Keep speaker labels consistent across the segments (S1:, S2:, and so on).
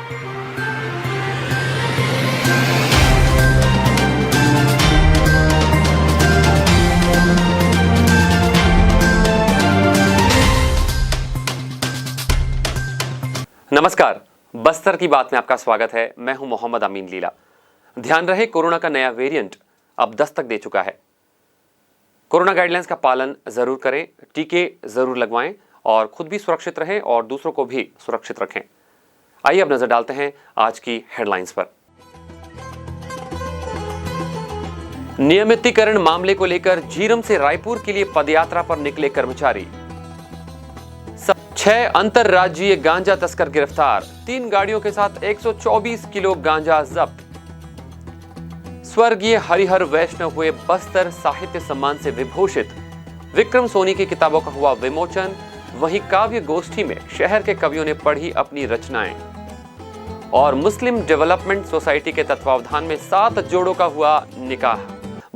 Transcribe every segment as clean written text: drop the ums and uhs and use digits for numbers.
S1: नमस्कार, बस्तर की बात में आपका स्वागत है। मैं हूं मोहम्मद अमीन लीला। ध्यान रहे, कोरोना का नया वेरिएंट अब दस्तक दे चुका है। कोरोना गाइडलाइंस का पालन जरूर करें, टीके जरूर लगवाएं और खुद भी सुरक्षित रहें और दूसरों को भी सुरक्षित रखें। आइए अब नजर डालते हैं आज की हेडलाइंस पर। नियमितीकरण मामले को लेकर झीरम से रायपुर के लिए पदयात्रा पर निकले कर्मचारी। 6 अंतरराज्यीय गांजा तस्कर गिरफ्तार, 3 गाड़ियों के साथ 124 किलो गांजा जब्त। स्वर्गीय हरिहर वैष्णव हुए बस्तर साहित्य सम्मान से विभूषित। विक्रम सोनी की किताबों का हुआ विमोचन। वहीं काव्य गोष्ठी में शहर के कवियों ने पढ़ी अपनी रचनाएं। और मुस्लिम डेवलपमेंट सोसाइटी के तत्वावधान में 7 जोड़ों का हुआ निकाह।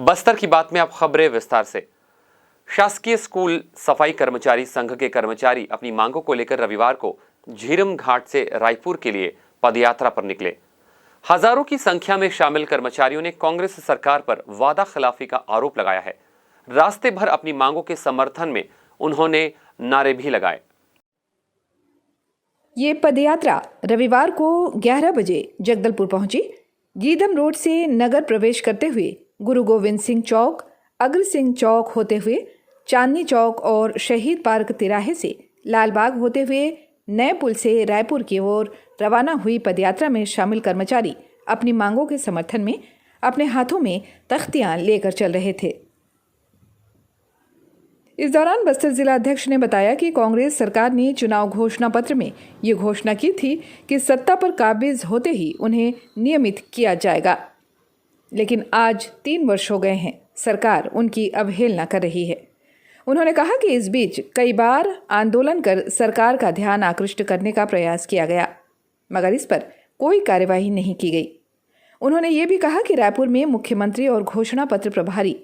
S1: बस्तर की बात में अब खबरें विस्तार से। शासकीय स्कूल सफाई कर्मचारी संघ के कर्मचारी अपनी मांगों को लेकर रविवार को झीरम घाट से रायपुर के लिए पदयात्रा पर निकले। हजारों की संख्या में शामिल कर्मचारियों ने कांग्रेस सरकार पर वादा खिलाफी का आरोप लगाया है। रास्ते भर अपनी मांगों के समर्थन में उन्होंने नारे भी लगाए।
S2: ये पदयात्रा रविवार को 11 बजे जगदलपुर पहुंची। गीदम रोड से नगर प्रवेश करते हुए गुरु गोविंद सिंह चौक, अग्र सिंह चौक होते हुए चांदनी चौक और शहीद पार्क तिराहे से लालबाग होते हुए नए पुल से रायपुर की ओर रवाना हुई पदयात्रा में शामिल कर्मचारी अपनी मांगों के समर्थन में अपने हाथों में तख्तियां लेकर चल रहे थे। इस दौरान बस्तर जिला अध्यक्ष ने बताया कि कांग्रेस सरकार ने चुनाव घोषणा पत्र में ये घोषणा की थी कि सत्ता पर काबिज होते ही उन्हें नियमित किया जाएगा, लेकिन आज 3 वर्ष हो गए हैं, सरकार उनकी अवहेलना कर रही है। उन्होंने कहा कि इस बीच कई बार आंदोलन कर सरकार का ध्यान आकृष्ट करने का प्रयास किया गया, मगर इस पर कोई कार्यवाही नहीं की गई। उन्होंने ये भी कहा कि रायपुर में मुख्यमंत्री और घोषणा पत्र प्रभारी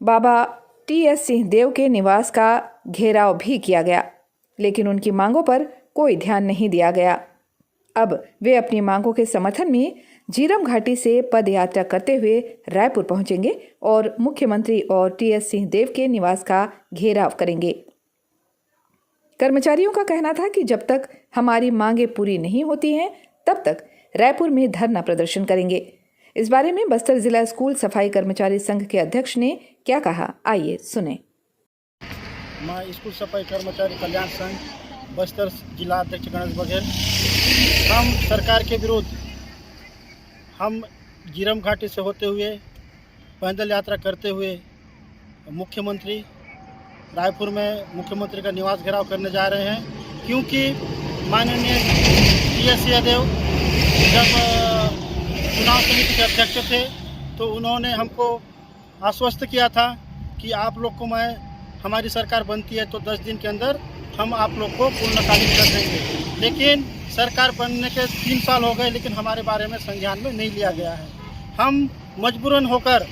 S2: बाबा टी.एस. सिंहदेव के निवास का घेराव भी किया गया, लेकिन उनकी मांगों पर कोई ध्यान नहीं दिया गया। अब वे अपनी मांगों के समर्थन में झीरम घाटी से पद यात्रा करते हुए रायपुर पहुंचेंगे और मुख्यमंत्री और टी.एस. सिंहदेव के निवास का घेराव करेंगे। कर्मचारियों का कहना था कि जब तक हमारी मांगें पूरी नहीं होती हैं, तब तक रायपुर में धरना प्रदर्शन करेंगे। इस बारे में बस्तर जिला स्कूल सफाई कर्मचारी संघ के अध्यक्ष ने क्या कहा, आइए सुने।
S3: मैं स्कूल सफाई कर्मचारी कल्याण संघ बस्तर जिला अध्यक्ष गणेश बघेल। हम सरकार के विरुद्ध हम झीरम घाटी से होते हुए पैदल यात्रा करते हुए मुख्यमंत्री रायपुर में मुख्यमंत्री का निवास घेराव करने जा रहे हैं, क्योंकि माननीय टी.एस. सिंहदेव जब चुनाव समिति के अध्यक्ष थे तो उन्होंने हमको आश्वस्त किया था कि आप लोग को हमारी सरकार बनती है तो 10 दिन के अंदर हम आप लोग को पूर्णकालीन कर देंगे। लेकिन सरकार बनने के 3 साल हो गए, लेकिन हमारे बारे में संज्ञान में नहीं लिया गया है। हम मजबूरन होकर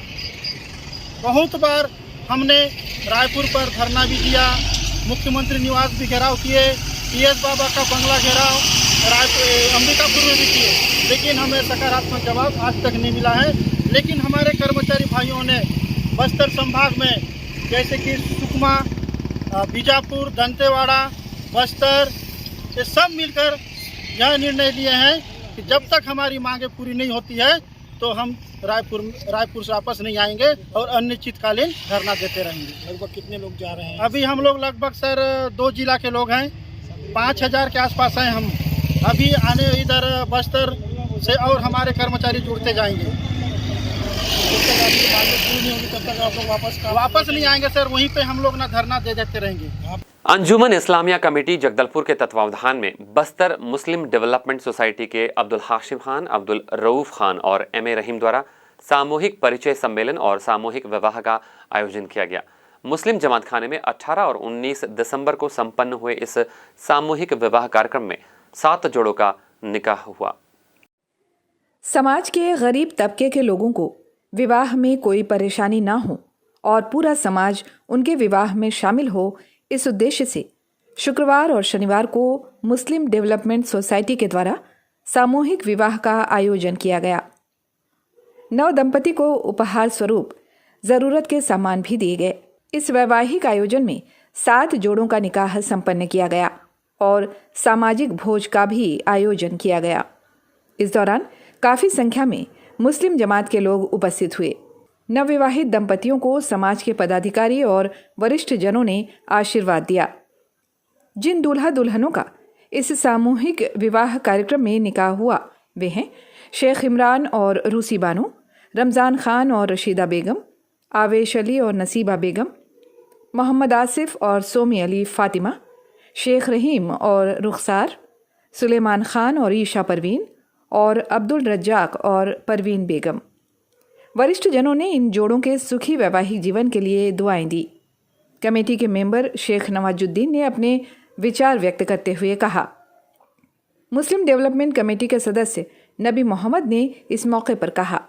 S3: बहुत बार हमने रायपुर पर धरना भी दिया, मुख्यमंत्री निवास भी घेराव किए, टी.एस. बाबा का बंगला घेराव रायपुर अंबिकापुर में भी किए, लेकिन हमें सकारात्मक जवाब आज तक नहीं मिला है। लेकिन हमारे कर्मचारी भाइयों ने बस्तर संभाग में जैसे कि सुकमा, बीजापुर, दंतेवाड़ा, बस्तर, ये सब मिलकर यह निर्णय लिए हैं कि जब तक हमारी मांगें पूरी नहीं होती है तो हम रायपुर से वापस नहीं आएंगे और अनिश्चितकालीन धरना देते रहेंगे। लगभग कितने लोग जा रहे हैं? अभी हम लोग लगभग सर 2 जिला के लोग हैं, 5000 के आसपास हैं हम। अभी आने इधर बस्तर से और हमारे कर्मचारी जुड़ते जाएंगे। जब तक आपकी मांगें पूरी नहीं होगी तब तक आप लोग वापस नहीं आएंगे सर, वहीं पे हम लोग ना धरना दे देते रहेंगे।
S1: अंजुमन इस्लामिया कमेटी जगदलपुर के तत्वावधान में बस्तर मुस्लिम डेवलपमेंट सोसाइटी के अब्दुल हाशिम खान, अब्दुल रऊफ खान और M.A. रहीम द्वारा सामूहिक परिचय सम्मेलन और सामूहिक विवाह का आयोजन किया गया। मुस्लिम जमात खाने में 18 और 19 दिसंबर को संपन्न हुए इस सामूहिक विवाह कार्यक्रम में 7 जोड़ों का निकाह हुआ।
S2: समाज के गरीब तबके के लोगों को विवाह में कोई परेशानी ना हो और पूरा समाज उनके विवाह में शामिल हो, इस उद्देश्य से शुक्रवार और शनिवार को मुस्लिम डेवलपमेंट सोसाइटी के द्वारा सामूहिक विवाह का आयोजन किया गया। नव दंपति को उपहार स्वरूप जरूरत के सामान भी दिए गए। इस वैवाहिक आयोजन में 7 जोड़ों का निकाह संपन्न किया गया और सामाजिक भोज का भी आयोजन किया गया। इस दौरान काफी संख्या में मुस्लिम जमात के लोग उपस्थित हुए। नवविवाहित दंपतियों को समाज के पदाधिकारी और वरिष्ठ जनों ने आशीर्वाद दिया। जिन दूल्हा दुल्हनों का इस सामूहिक विवाह कार्यक्रम में निकाह हुआ वे हैं शेख इमरान और रूसी बानो, रमज़ान खान और रशीदा बेगम, आवेश अली और नसीबा बेगम, मोहम्मद आसिफ और सोमी अली फातिमा, शेख रहीम और रुखसार, सुलेमान खान और ईशा परवीन और अब्दुल रज्जाक और परवीन बेगम। वरिष्ठ जनों ने इन जोड़ों के सुखी वैवाहिक जीवन के लिए दुआएं दी। कमेटी के मेंबर शेख नवाजुद्दीन ने अपने विचार व्यक्त करते हुए कहा। मुस्लिम डेवलपमेंट कमेटी के सदस्य नबी मोहम्मद ने इस मौके पर कहा,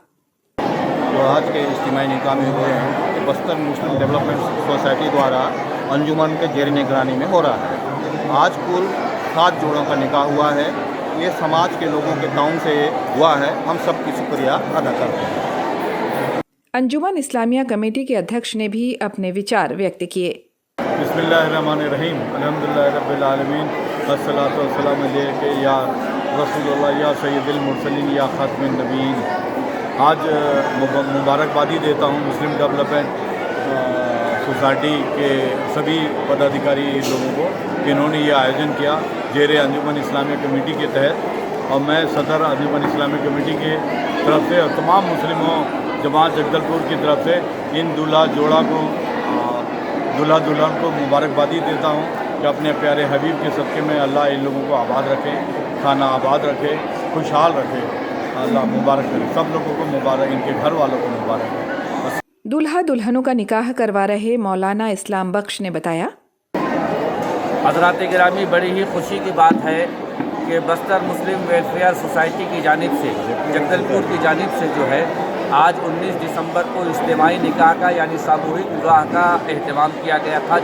S4: जो आज के इज्तिमाई निकाह में हुए हैं कि बस्तर मुस्लिम डेवलपमेंट सोसाइटी द्वारा अंजुमन के जेर निगरानी में हो रहा है। आज कुल 7 जोड़ों का निकाह हुआ है। ये समाज के लोगों के ताउन से हुआ है। हम सबकी शुक्रिया अदा करते हैं।
S2: अंजुमन इस्लामिया कमेटी के अध्यक्ष ने भी अपने विचार व्यक्त किए।
S4: बिस्मिल्लाहिर्रहमानिर्रहीम, अल्हम्दुलिल्लाहि रब्बिल आलमीन, अस्सलातु वस्सलामु अलैका या रसूलुल्लाह या सय्यदुल मुरसलीन या खातमुन नबीयीन। आज मुबारकबादी देता हूँ मुस्लिम डेवलपमेंट सोसाइटी के सभी पदाधिकारी लोगों को कि इन्होंने ये आयोजन किया जेर अंजुमन इस्लामिया कमेटी के तहत। और मैं सदर अंजुमन इस्लामिया कमेटी के तरफ से और तमाम मुस्लिमों जमात जगदलपुर की तरफ से इन दूल्हा दुल्हन को मुबारकबादी देता हूँ कि अपने प्यारे हबीब के सदक़े में अल्लाह इन लोगों को आबाद रखे, खाना आबाद रखे, खुशहाल रखे। अल्लाह मुबारक करे, सब लोगों को मुबारक, इनके घर वालों को मुबारक है।
S2: दूल्हा दुल्हनों का निकाह करवा रहे मौलाना इस्लाम बख्श ने बताया,
S5: हज़रात गिरामी, बड़ी ही खुशी की बात है कि बस्तर मुस्लिम वेलफेयर सोसाइटी की जानिब से, जगदलपुर की जानिब से जो है आज 19 दिसंबर को इज्तिमाई निकाह का यानी सामूहिक विवाह का एहतमाम किया गया था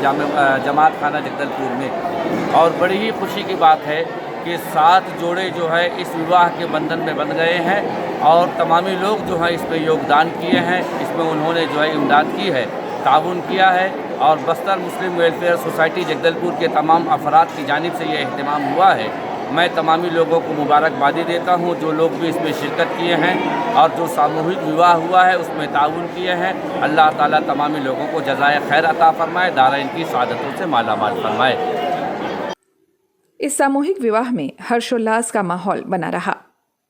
S5: जमात खाना जगदलपुर में। और बड़ी ही खुशी की बात है कि 7 जोड़े जो है इस विवाह के बंधन में बंध गए हैं और तमामी लोग जो है इसमें योगदान किए हैं। इसमें उन्होंने जो है इमदाद की है, ताउन किया है। और बस्तर मुस्लिम वेलफेयर सोसाइटी जगदलपुर के तमाम अफराद की जानिब से ये एहतमाम हुआ है। मैं तमामी लोगों को मुबारकबादी देता हूँ जो लोग भी इसमें शिरकत किए हैं और जो सामूहिक विवाह हुआ है उसमें ताउन किए हैं। अल्लाह ताला तमामी लोगों को जज़ाए खैर अता फरमाए, दारैन की सादतों से मालामाल फरमाए।
S2: इस सामूहिक विवाह में हर्षोल्लास का माहौल बना रहा।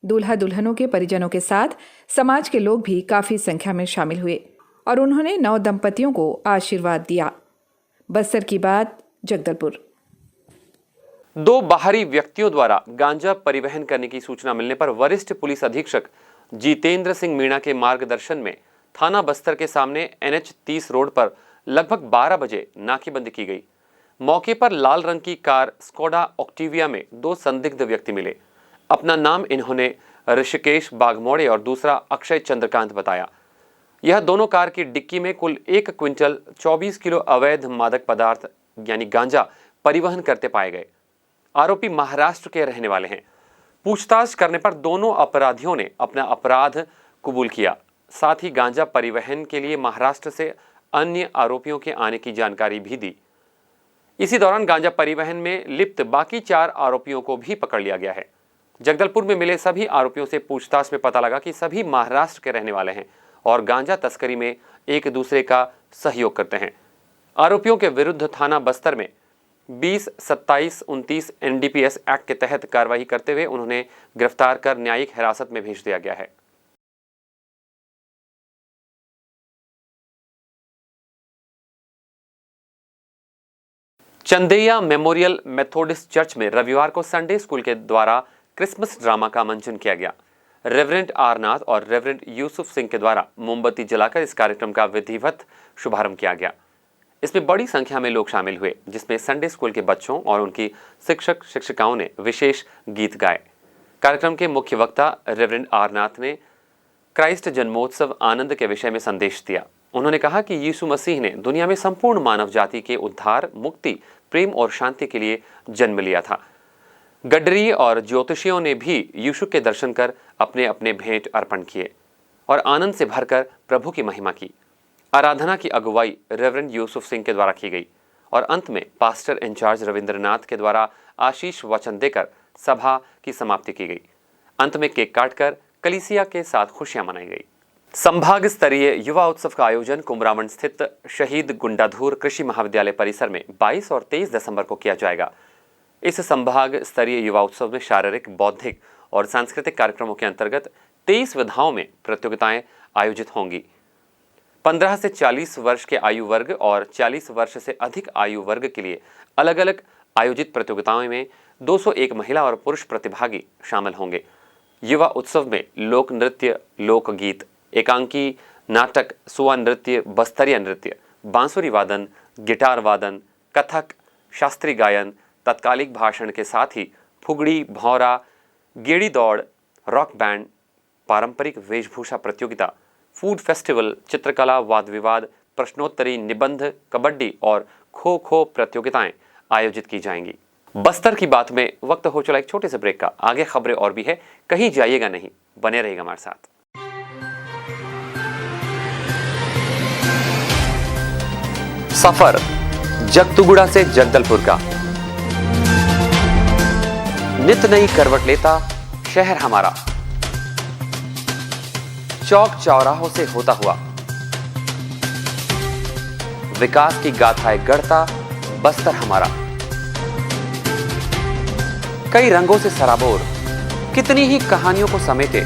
S2: दूल्हा दुल्हनों के परिजनों के साथ समाज के लोग भी काफी संख्या में शामिल हुए और उन्होंने नव दंपतियों को आशीर्वाद दिया। बस्तर की बात, जगदलपुर।
S1: 2 बाहरी व्यक्तियों द्वारा गांजा परिवहन करने की सूचना मिलने पर वरिष्ठ पुलिस अधीक्षक जितेंद्र सिंह मीणा के मार्गदर्शन में थाना बस्तर के सामने NH 30 रोड पर लगभग 12 बजे नाकेबंदी की गई। मौके पर लाल रंग की कार स्कोडा ऑक्टिविया में 2 संदिग्ध व्यक्ति मिले। अपना नाम इन्होंने ऋषिकेश बागमोड़े और दूसरा अक्षय चंद्रकांत बताया। यह दोनों कार की डिक्की में कुल 1 क्विंटल 24 किलो अवैध मादक पदार्थ यानी गांजा परिवहन करते पाए गए। आरोपी महाराष्ट्र के रहने वाले हैं। पूछताछ करने पर दोनों अपराधियों ने अपना अपराध कबूल किया। साथ ही गांजा परिवहन के लिए महाराष्ट्र से अन्य आरोपियों के आने की जानकारी भी दी। इसी दौरान गांजा परिवहन में लिप्त बाकी 4 आरोपियों को भी पकड़ लिया गया है। जगदलपुर में मिले सभी आरोपियों से पूछताछ में पता लगा कि सभी महाराष्ट्र के रहने वाले हैं और गांजा तस्करी में एक दूसरे का सहयोग करते हैं। आरोपियों के विरुद्ध थाना बस्तर में 20, 27, 29 NDPS एक्ट के तहत कार्रवाई करते हुए उन्होंने गिरफ्तार कर न्यायिक हिरासत में भेज दिया गया है। चंदेया मेमोरियल मेथोडिस्ट चर्च में रविवार को संडे स्कूल के द्वारा क्रिसमस ड्रामा का मंचन किया गया। रेवरेंड आर नाथ और रेवरेंड यूसुफ सिंह के द्वारा मोमबत्ती जलाकर इस कार्यक्रम का विधिवत शुभारंभ किया गया। इसमें बड़ी संख्या में लोग शामिल हुए, जिसमें संडे स्कूल के बच्चों और उनकी शिक्षक शिक्षिकाओं ने विशेष गीत गाए। कार्यक्रम के मुख्य वक्ता रेवरेंड आर नाथ ने क्राइस्ट जन्मोत्सव आनंद के विषय में संदेश दिया। उन्होंने कहा कि यीशु मसीह ने दुनिया में संपूर्ण मानव जाति के उद्धार, मुक्ति, प्रेम और शांति के लिए जन्म लिया था। गडरी और ज्योतिषियों ने भी यीशु के दर्शन कर अपने अपने भेंट अर्पण किए और आनंद से भरकर प्रभु की महिमा की। आराधना की अगुवाई रेवरेंड यूसुफ सिंह के द्वारा की गई और अंत में पास्टर इंचार्ज रविंद्रनाथ के द्वारा आशीष वचन देकर सभा की समाप्ति की गई। अंत में केक काटकर कलीसिया के साथ खुशियां मनाई गई। संभाग स्तरीय युवा उत्सव का आयोजन कुमरामंड स्थित शहीद गुंडाधुर कृषि महाविद्यालय परिसर में 22 और 23 दिसंबर को किया जाएगा। इस संभाग स्तरीय युवा उत्सव में शारीरिक, बौद्धिक और सांस्कृतिक कार्यक्रमों के अंतर्गत 23 विधाओं में प्रतियोगिताएं आयोजित होंगी। 15 से 40 वर्ष के आयु वर्ग और 40 वर्ष से अधिक आयु वर्ग के लिए अलग अलग आयोजित प्रतियोगिताओं में 201 महिला और पुरुष प्रतिभागी शामिल होंगे। युवा उत्सव में लोक नृत्य, लोकगीत, एकांकी नाटक, सुआ नृत्य, बस्तरिया नृत्य, बांसुरी वादन, गिटार वादन, कथक, शास्त्रीय गायन, तत्कालिक भाषण के साथ ही फुगड़ी, भौरा, गेड़ी दौड़, रॉक बैंड, पारंपरिक वेशभूषा प्रतियोगिता, फूड फेस्टिवल, चित्रकला, वाद विवाद, प्रश्नोत्तरी, निबंध, कबड्डी और खो खो प्रतियोगिताएं आयोजित की जाएंगी। बस्तर की बात में वक्त हो चला एक छोटे से ब्रेक का। आगे खबरें और भी है, कहीं जाइएगा नहीं, बने रहिएगा हमारे साथ। सफर जगतुगुड़ा से जगदलपुर का नित नई करवट लेता शहर हमारा, चौक चौराहों से होता हुआ विकास की गाथाएं गढ़ता बस्तर हमारा। कई रंगों से सराबोर, कितनी ही कहानियों को समेटे,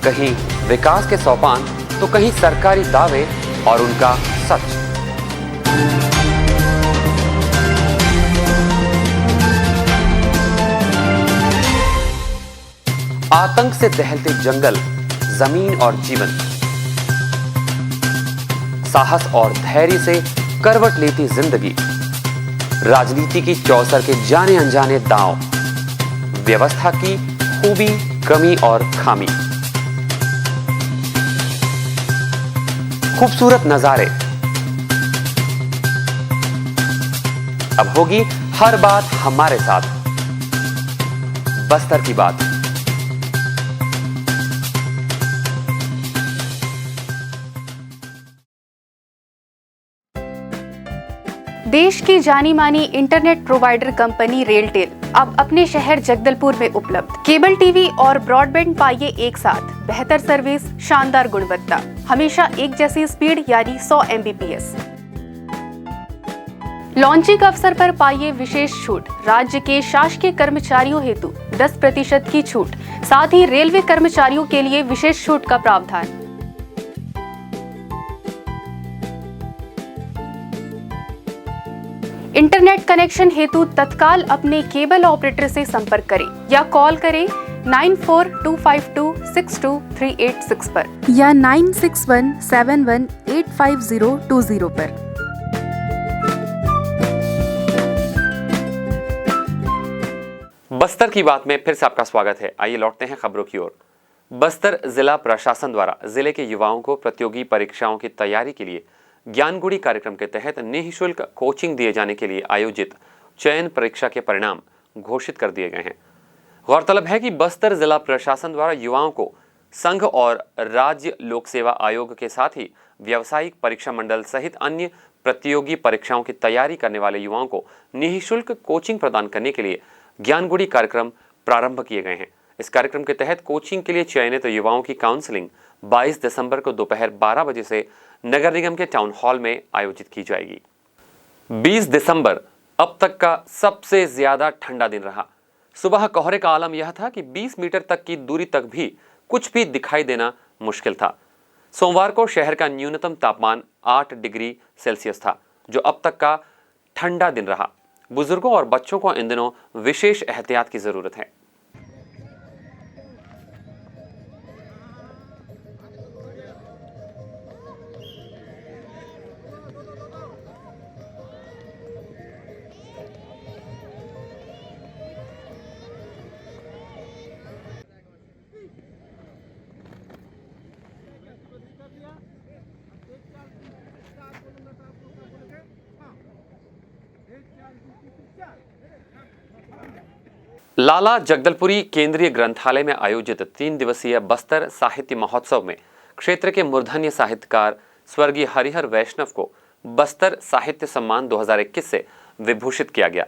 S1: कहीं विकास के सोपान तो कहीं सरकारी दावे और उनका सच। आतंक से दहलते जंगल, जमीन और जीवन, साहस और धैर्य से करवट लेती जिंदगी, राजनीति की चौसर के जाने अनजाने दांव, व्यवस्था की खूबी, कमी और खामी, खूबसूरत नजारे। अब होगी हर बात हमारे साथ, बस्तर की बात।
S6: देश की जानी मानी इंटरनेट प्रोवाइडर कंपनी रेलटेल अब अपने शहर जगदलपुर में उपलब्ध। केबल टीवी और ब्रॉडबैंड पाइए एक साथ, बेहतर सर्विस, शानदार गुणवत्ता, हमेशा एक जैसी स्पीड यानी 100 Mbps। लॉन्चिंग अवसर पर पाइए विशेष छूट, राज्य के शासकीय कर्मचारियों हेतु 10% की छूट, साथ ही रेलवे कर्मचारियों के लिए विशेष छूट का प्रावधान। इंटरनेट कनेक्शन हेतु तत्काल अपने केबल ऑपरेटर से संपर्क करें या कॉल करें 9425262386 पर या 9617185020 पर।
S1: बस्तर की बात में फिर से आपका स्वागत है। आइए लौटते हैं खबरों की ओर। बस्तर जिला प्रशासन द्वारा जिले के युवाओं को प्रतियोगी परीक्षाओं की तैयारी के लिए ज्ञानगुड़ी कार्यक्रम के तहत निःशुल्क कोचिंग दिए जाने के लिए आयोजित चयन परीक्षा के परिणाम घोषित कर दिए गए हैं। गौरतलब है कि बस्तर जिला प्रशासन द्वारा युवाओं को संघ और राज्य लोक सेवा आयोग के साथ ही व्यावसायिक परीक्षा मंडल सहित अन्य प्रतियोगी परीक्षाओं की तैयारी करने वाले युवाओं को निःशुल्क कोचिंग प्रदान करने के लिए ज्ञानगुड़ी कार्यक्रम प्रारंभ किए गए हैं। इस कार्यक्रम के तहत कोचिंग के लिए चयनित युवाओं की काउंसलिंग 22 दिसंबर को दोपहर 12 बजे से नगर निगम के टाउन हॉल में आयोजित की जाएगी। 20 दिसंबर अब तक का सबसे ज्यादा ठंडा दिन रहा। सुबह कोहरे का आलम यह था कि 20 मीटर तक की दूरी तक भी कुछ भी दिखाई देना मुश्किल था। सोमवार को शहर का न्यूनतम तापमान 8 डिग्री सेल्सियस था, जो अब तक का ठंडा दिन रहा। बुजुर्गों और बच्चों को इन दिनों विशेष एहतियात की जरूरत है। लाला जगदलपुरी केंद्रीय ग्रंथालय में आयोजित 3 दिवसीय बस्तर साहित्य महोत्सव में क्षेत्र के मूर्धन्य साहित्यकार स्वर्गीय हरिहर वैष्णव को बस्तर साहित्य सम्मान 2021 से विभूषित किया गया।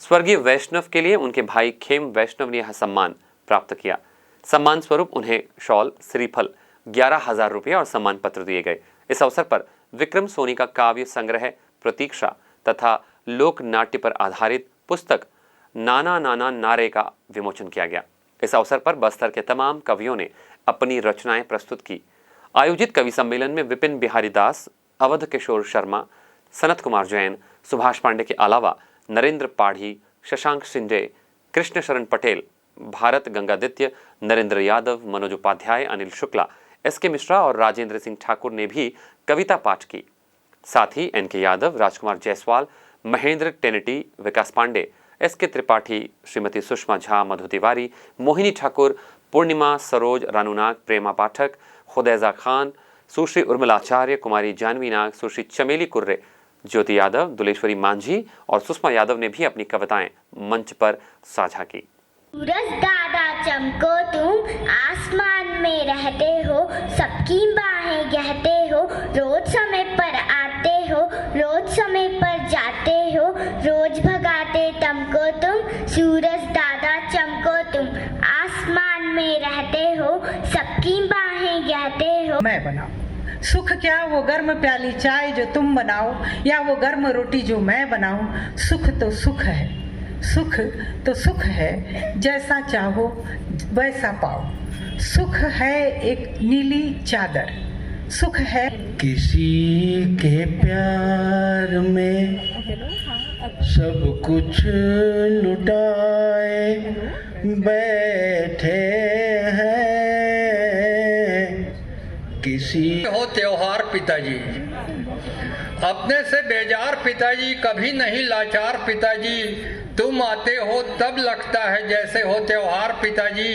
S1: स्वर्गीय वैष्णव के लिए उनके भाई खेम वैष्णव ने यह सम्मान प्राप्त किया। सम्मान स्वरूप उन्हें शॉल, श्रीफल, 11,000 रुपये और सम्मान पत्र दिए गए। इस अवसर पर विक्रम सोनी का काव्य संग्रह प्रतीक्षा तथा लोक नाट्य पर आधारित पुस्तक नाना नाना नारे का विमोचन किया गया। इस अवसर पर बस्तर के तमाम कवियों ने अपनी रचनाएं प्रस्तुत की। आयोजित कवि सम्मेलन में विपिन बिहारी दास, अवध किशोर शर्मा, सनत कुमार जैन, सुभाष पांडे के अलावा नरेंद्र पाढ़ी, शशांक शिंदे, कृष्ण शरण पटेल, भारत गंगादित्य, नरेंद्र यादव, मनोज उपाध्याय, अनिल शुक्ला, एस.के. मिश्रा और राजेंद्र सिंह ठाकुर ने भी कविता पाठ की। साथ ही एन.के. यादव, राजकुमार जायसवाल, महेंद्र टेनेटी, विकास पांडे, एस.के. त्रिपाठी, श्रीमती सुषमा झा, मधु तिवारी, मोहिनी ठाकुर, पूर्णिमा सरोज, रानूनाग, प्रेमा पाठक, खुदैजा खान, सुश्री उर्मिलाचार्य, कुमारी जानवी नाग, सुश्री चमेली कुर्रे, ज्योति यादव, दुलेश्वरी मांझी और सुषमा यादव ने भी अपनी कविताएं मंच पर साझा की।
S7: सूरज दादा चमको, तुम आसमान में रहते हो, सबकी बाहें गहते हो, रोज समय पर आते हो, रोज समय पर जाते हो, रोज भगाते तुमको तुम। सूरज दादा चमको, तुम आसमान में रहते हो, सबकी बाहें गहते हो।
S8: मैं बनाऊं सुख क्या वो गर्म प्याली चाय जो तुम बनाओ, या वो गर्म रोटी जो मैं बनाऊं। सुख तो सुख है, सुख तो सुख है, जैसा चाहो वैसा पाओ। सुख है एक नीली चादर, सुख है
S9: किसी के प्यार में सब कुछ लुटाए बैठे हैं। किसी
S10: हो त्योहार पिताजी, अपने से बेजार पिताजी, कभी नहीं लाचार पिताजी। तुम आते हो तब लगता है जैसे हो त्योहार पिताजी।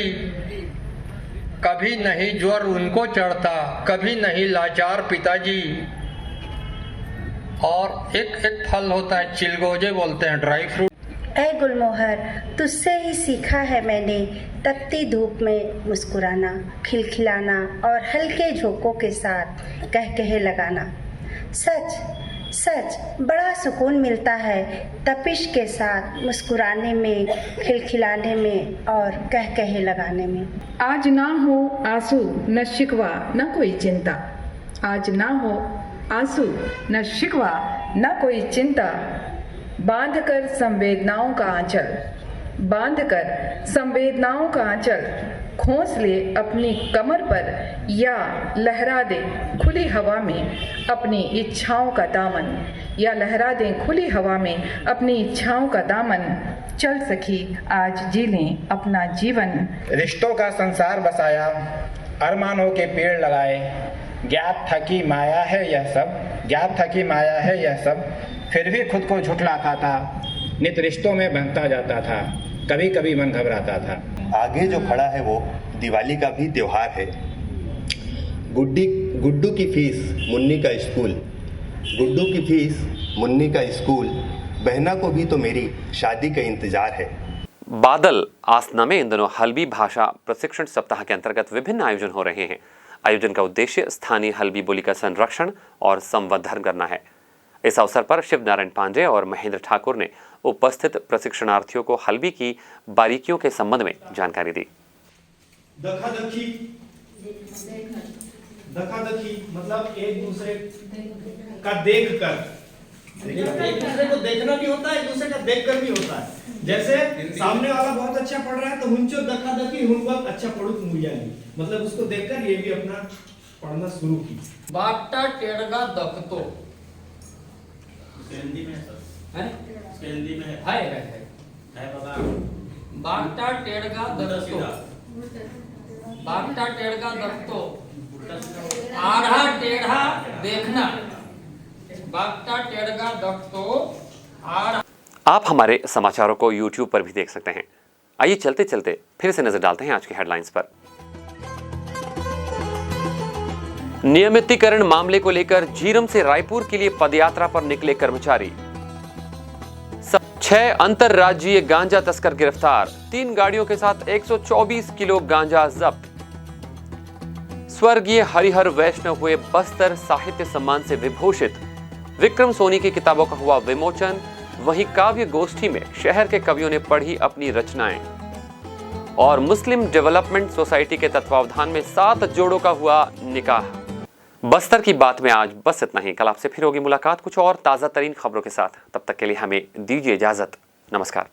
S10: कभी नहीं ज्वर उनको चढ़ता, कभी नहीं लाचार पिताजी। और एक फल होता है, चिलगोजे बोलते हैं, ड्राई फ्रूट।
S11: ऐ गुलमोहर, तुझसे ही सीखा है मैंने तपती धूप में मुस्कुराना, खिलखिलाना और हल्के झोंकों के साथ कहकहे लगाना। सच सच बड़ा सुकून मिलता है तपिश के साथ मुस्कुराने में, खिलखिलाने में और कहकहे लगाने में।
S2: आज ना हो आंसू न शिकवा न कोई चिंता, आज ना हो आंसू न शिकवा न कोई चिंता। बांध कर संवेदनाओं का आंचल, बांध कर संवेदनाओं का आंचल, खोस ले अपनी कमर पर या लहरा दे खुली हवा में अपनी इच्छाओं का दामन, या लहरा दे खुली हवा में अपनी इच्छाओं का दामन। चल सखी आज जी लें अपना जीवन।
S12: रिश्तों का संसार बसाया, अरमानों के पेड़ लगाए, ज्ञात था कि माया है यह सब, ज्ञात था कि माया है यह सब। फिर भी खुद को झुठलाता था, नित रिश्तों में बंधता जाता था, कभी कभी मन घबराता था।
S13: आगे जो खड़ा है वो दिवाली का भी त्योहार है। गुड्डू की फीस मुन्नी का स्कूल, गुड्डू की फीस मुन्नी का स्कूल, बहना को भी तो मेरी शादी का इंतजार है।
S1: बादल आसना में इन दिनों हल्बी भाषा प्रशिक्षण सप्ताह के अंतर्गत विभिन्न आयोजन हो रहे हैं। आयोजन का उद्देश्य स्थानीय हल्बी बोली का संरक्षण और संवर्धन करना है। इस अवसर पर शिव नारायण पांडे और महेंद्र ठाकुर ने उपस्थित प्रशिक्षणार्थियों को हल्बी की बारीकियों के संबंध में जानकारी दी।
S3: दखादखी मतलब एक दूसरे का देख कर, एक दूसरे को देखना भी होता है, एक दूसरे का देख कर भी होता है। जैसे सामने वाला बहुत अच्छा पढ़ रहा है तो हुंचो दखादखी हुंबा अच्छा पढ़ुत मुयाली, मतलब उसको देखकर ये भी अपना पढ़ना शुरू की।
S10: बाटा टेढ़गा दखतो
S3: हिंदी में सर, हिंदी में है बता।
S10: बाटा टेढ़गा दखतो, बाटा टेढ़गा दखतो, आधा टेढ़ा देखना, बाटा टेढ़गा दखतो आधा।
S1: आप हमारे समाचारों को YouTube पर भी देख सकते हैं। आइए चलते चलते फिर से नजर डालते हैं आज की हेडलाइंस पर। नियमितीकरण मामले को लेकर झीरम से रायपुर के लिए पदयात्रा पर निकले कर्मचारी। 6 अंतरराज्यीय गांजा तस्कर गिरफ्तार, 3 गाड़ियों के साथ 124 किलो गांजा जब्त। स्वर्गीय हरिहर वैष्णव हुए बस्तर साहित्य सम्मान से विभूषित। विक्रम सोनी की किताबों का हुआ विमोचन। वहीं काव्य गोष्ठी में शहर के कवियों ने पढ़ी अपनी रचनाएं। और मुस्लिम डेवलपमेंट सोसाइटी के तत्वावधान में 7 जोड़ों का हुआ निकाह। बस्तर की बात में आज बस इतना ही। कल आपसे फिर होगी मुलाकात कुछ और ताजा तरीन खबरों के साथ। तब तक के लिए हमें दीजिए इजाजत। नमस्कार।